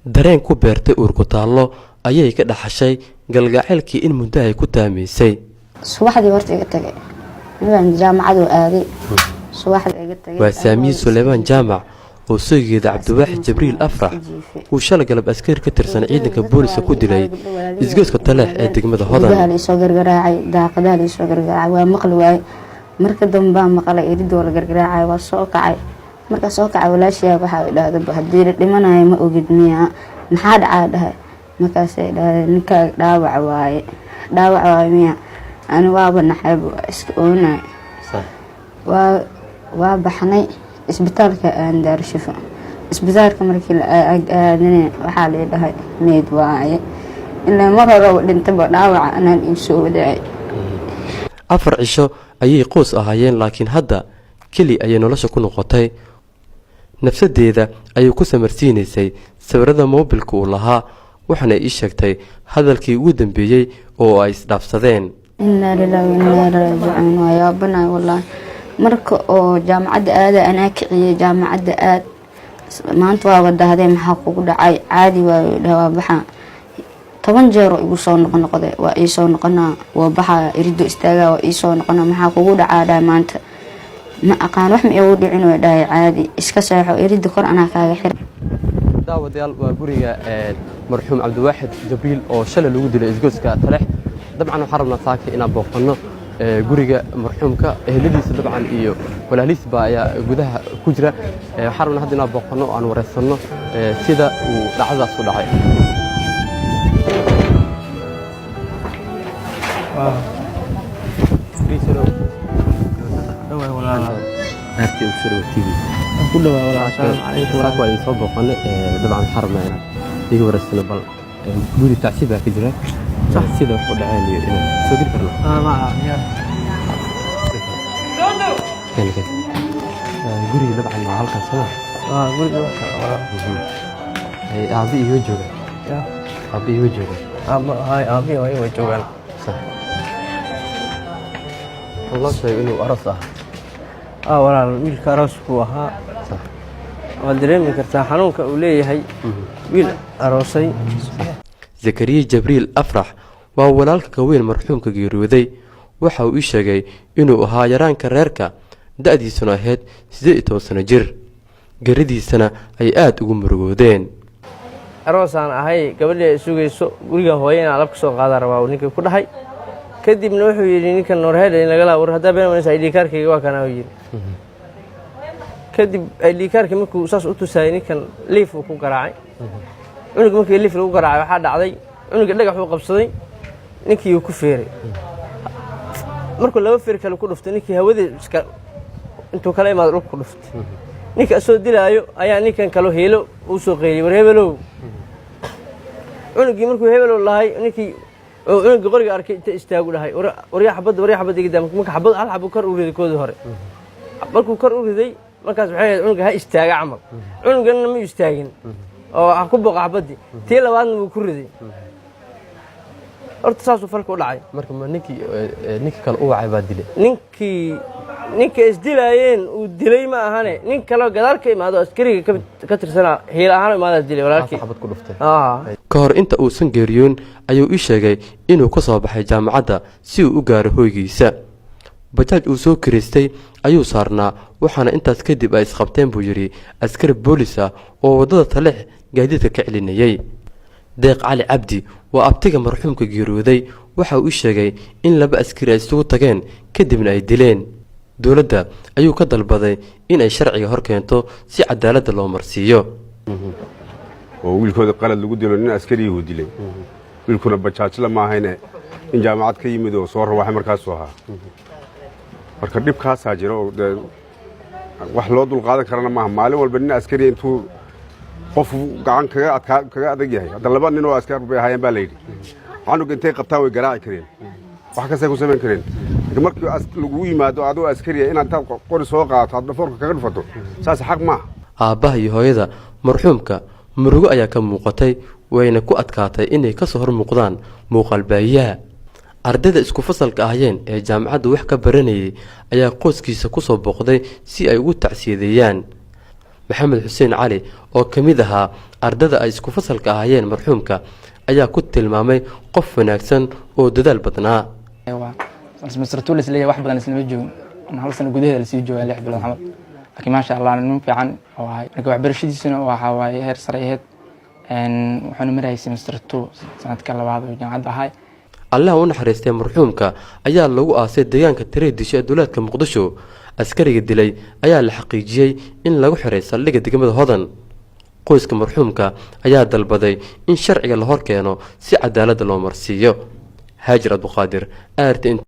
dareen ku beertay uurku taallo ayay ka dhaxashay galgaceelkii in muddo ay ku taamaysay. subaxdii horta iga tagay inaan jaamacadu aaday subaxdii iga tagay waa Saamiye Suleymaan Jaamac oo soogeeda Cabdiwaaxid Jibriil Afrax uu shalay galab askari ka tirsan ciidanka booliska ku dilay isgoyska Taleex ee degmada Hodan. Waxaa soo gargaraacay daaqadaha soo gargaraacay waa maqli waay marka dambe maqlay iridoo la gargaraacay waa soo kacay marka soo kacay walaashiya waxa ay dhahday hadii dhimanayo ma ogid miya maxaa dhacay markaas ay dhahday ninka dhaawac waaye miya أنا وابا نحب إسكونا وابحني إسبتالك أندار شفا إسبتالك مركي أدنى وحالي لهاي ميد واعي إلا مرة رو لنتبع داوع أنا الإنسو داعي afar cisho ayay qoys ahaayeen laakiin hadda keli ayay nolosha ku noqotay nafsadeeda ayay ku samarsiinaysay sawirada moobilka uu lahaa waxaana ii sheegtay hadalkii ugu dambeeyay oo ay isdhaafsadeen. إنا لله وإنا إليه راجعون ويا بنا والله مركو أو جامعة آد أنا كعي جامعة آد ما أنت وده هذا محقق دعاء عادي وله بحا طبعا جرو يوصون قنقذ ويسون قنا وبحا يريدوا استجا ويسون قنا محقق دعاء ما أنت ما أقال وهم يودي عنو ده عادي إسكسر يريد كور أنا كاجحر داود يال وجوريا مرحوم عبدواحد جبريل أو شل الوجود الإسقوس كتلح طبعا حرمنا ساكي إن بوقنا جوريا مرحومك هلديس طبعا إيو ولا ليس بقى جودها كجرة حرمنا هدينا بوقنا عن ورثنا سيدا ولعزة صداعي. أرتي أكسر وتيجي. كله ولا عشان عليك ولا كويس صوب وقنا طبعا حرمنا هنا يجي ورثنا بال جودي تعسيبها كجرة. صح سيدا ولا عالي سوقي فرنا. ما يا. كان جوري طبعا مع هالكسر. جوري أبي يوجد. يا. أبي يوجد. هاي أبي هاي وجوان. صح. الله شيء إنه أرصه. ولا ميل كراس كوها. صح. ودريم كرتا حنون كأولي هاي. ميل أرصي. زكريا جبريل أفرح وولالك كوين مرحوم كجيرودي وحاو إيشاقي إنه هايران كريركا دادي سنة هيد 8 سنة جير قردي سنة أي آد ومرغودين أروسان هاي قبل سوقي سوق قولي هوايين على بكسو قادر ونيك كل هاي كدي من وحي يجيني كان نور هذا إن قلا ورهدا بين من سايدي كاركي وكان ويجي كدي اللي كاركي مكو أساس أوتو سايني كان ليف وكو قراعي عنق مكو ليف وكو قراعي وحد عضي عنق اللقح وقبصدي نيكي يوكو فيري markuu laba feer kale ku dhuftay ninkii hawada iska intuu kale imaad dhulka ku dhuftay ninka soo dilaayo ayaa ninkan kale heelo uu soo qeylay war hebelow unugii markuu hebelow lahay ninkii unugii qoriga arkay inta istaagu dhahay war yaa xabad iga daa marka xabad hal xabad kor u riday koodii hore markuu kor u riday markaas waxay ahayd unuga ha istaaga camal unugana ma istaagin oo ha ku boqa xabadii tii labaadna wuu ku riday horta saasuu falka u dhacay marka ma ninkii kale u wacay baa dilay ninka isdilaayeen uu dilay ma ahane nin kale gadaal ka imaado askariga ka tirsanaa hiil ahaan imaada dilay walaalkii xabad ku dhuftay ka hor inta uusan geeriyoon ayuu ii sheegay inuu ka soo baxay jaamacadda si uu u gaaro hoygiisa bajaaj uu soo kiristay ayuu saarnaa waxaana intaas kadib ay isqabteen buu yidhi askari boolis ah oo waddada Taleex gaadiidka ka celinayay deeq cali cabdi waa abtiga marxuumka geeriyooday waxa uu sheegay in laba askari ay isugu tageen kadibna ay dileen dawladda ayuu ka dalbaday in ay sharciga hor keento si cadaalad loo marsiiyo oo wiilkooda qalad lagu dilo nin askari uu dilay wiilkuna bajaaj la ma ahayne in jaamacad ka yimid oo soo rawaxay markaas soo ahaa marka dhibkaas jiro wax loo dul qaadan karana ma maalin walba nin askari intuu qof gacan kaga adag yahay hadda laba nin oo askar bay hayeen baa leeyay aanu intay qabtaan way garaaci kareen wax ka ku sameyn kareen markii lagu yimaado adoo askari in aad qori soo qaato aad dhafoorka kaga dhufato saas xaq ma aabaha iyo hooyada marxuumka murugo ayaa ka muuqatay wayna ku adkaatay inay ka soo hor muuqdaan muuqaal baahiyaha ardayda isku fasalka ahayeen ee jaamacadda wax ka baranayay ayaa qoyskiisa ku soo booqday si ay ugu tacsiyeeyaan maxamed xuseen cali oo ka mid ahaa ardada ay isku fasalka ahaayeen marxuumka ayaa ku tilmaamay qof wanaagsan oo dadaal badnaa. Mr. Tulis leeyahay wax badan isla joogin hal sano gudaheeda la sii joogay 6 bilood xamad laakiin ma sha Allah nin fiican oo ahay marka waxbarashadiisuna waxa waaye heer sare ahayd waxaanu maraysay Mr. 2 sanadka labaad oo jaamacad ahay. Allah u naxariistay marxuumka ayaa lagu aasay deegaanka Tareedisha ee dowladka Muqdisho. askariga dilay ayaa la xaqiijiyay in lagu xiray saldhigga degmada Hodan. qoyska marxuumka ayaa dalbaday in sharciga la hor keeno si cadaalad loo marsiiyo. Haajir Abduqaadir, RTN